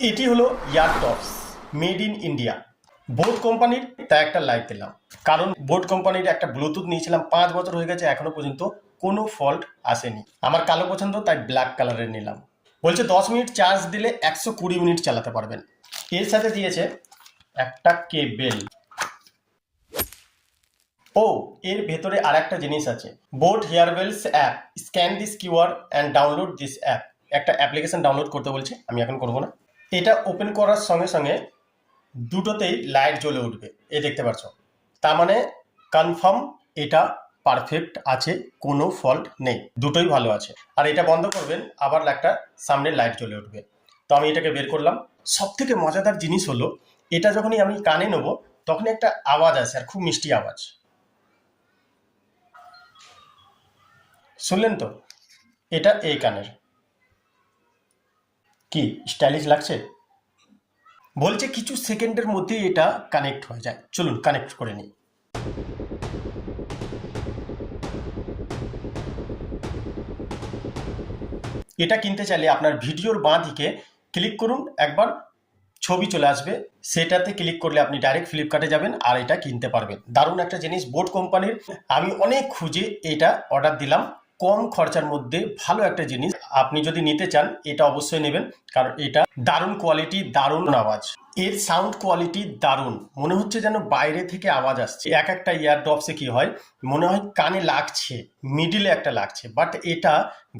এটি হলো ইয়ারটপস made in India boat কোম্পানির। তাই একটা লাইক দিলাম, কারণ বোট কোম্পানির একটা ব্লুটুথ নিয়েছিলাম, 5 বছর হয়ে গেছে, এখনো পর্যন্ত কোনো ফল্ট আসেনি। আমার কালো পছন্দ, তাই ব্ল্যাক কালারের নিলাম। বলছে 10 মিনিট চার্জ দিলে 120 মিনিট চালাতে পারবেন। এর সাথে দিয়েছে একটা কেবেল। ও এর ভেতরে আর একটা জিনিস আছে, বোট হেয়ারওয়েলস app, scan this QR and download this app. একটা অ্যাপ্লিকেশন ডাউনলোড করতে বলছে, আমি এখন করবো না। এটা ওপেন করার সঙ্গে সঙ্গে দুটোতেই লাইট জ্বলে উঠবে, এ দেখতে পাচ্ছ। তার মানে কনফার্ম এটা পারফেক্ট আছে, কোনো ফল্ট নেই, দুটোই ভালো আছে। আর এটা বন্ধ করবেন, আবার একটা সামনে লাইট জ্বলে উঠবে। তো আমি এটাকে বের করলাম। সব থেকে মজাদার জিনিস হলো, এটা যখনই আমি কানে নেবো তখনই একটা আওয়াজ আসে, আর খুব মিষ্টি আওয়াজ। শুনলেন তো? এটা এই কানের। কি স্টাইলিশ লাগছে? বলছে কিছু সেকেন্ডের মধ্যেই এটা কানেক্ট হয়ে যায়। চলুন কানেক্ট করে নিই। এটা কিনতে চাইলে আপনার ভিডিওর বাঁ দিকে ক্লিক করুন, একবার ছবি চলে আসবে, সেটাতে ক্লিক করলে আপনি ডাইরেক্ট ফ্লিপকার্টে যাবেন আর এটা কিনতে পারবেন। দারুণ একটা জিনিস বোট কোম্পানির। আমি অনেক খুঁজে এটা অর্ডার দিলাম, কম খরচার মধ্যে ভালো একটা জিনিস। আপনি যদি নিতে চান এটা অবশ্যই নেবেন, কারণ এটা দারুণ কোয়ালিটি, দারুণ আওয়াজ। এর সাউন্ড কোয়ালিটি দারুণ, মনে হচ্ছে যেন বাইরে থেকে আওয়াজ আসছে। এক একটা ইয়ারড্রপসে কি হয়, মনে হয় কানে লাগছে, মিডিলে একটা লাগছে, বাট এটা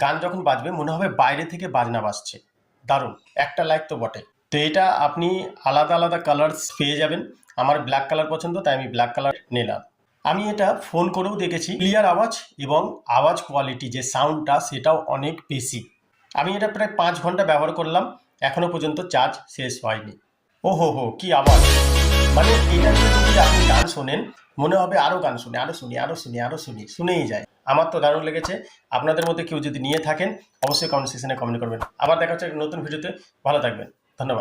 গান যখন বাজবে মনে হবে বাইরে থেকে বাজনা বাজছে। দারুণ, একটা লাইক তো বটে। তো এটা আপনি আলাদা আলাদা কালার্স পেয়ে যাবেন। আমার ব্ল্যাক কালার পছন্দ, তাই আমি ব্ল্যাক কালার নিলাম। আমি এটা ফোন করেও দেখেছি, ক্লিয়ার আওয়াজ এবং আওয়াজ কোয়ালিটি যে সাউন্ডটা সেটাও অনেক বেশি। আমি এটা প্রায় 5 ঘন্টা ব্যবহার করলাম, এখনো পর্যন্ত চার্জ শেষ হয়নি। ও হো হো, কি আওয়াজ! মানে এটা দিয়ে যদি আপনি গান শোনেন মনে হবে আরো গান শুনি, আরো শুনি, আরো শুনি, আরো শুনি, শুনেই যায়। আমার তো দারুণ লেগেছে। আপনাদের মধ্যে কেউ যদি নিয়ে থাকেন অবশ্যই কমেন্ট সেকশনে কমেন্ট করবেন। আবার দেখা হচ্ছে নতুন ভিডিওতে। ভালো থাকবেন, ধন্যবাদ।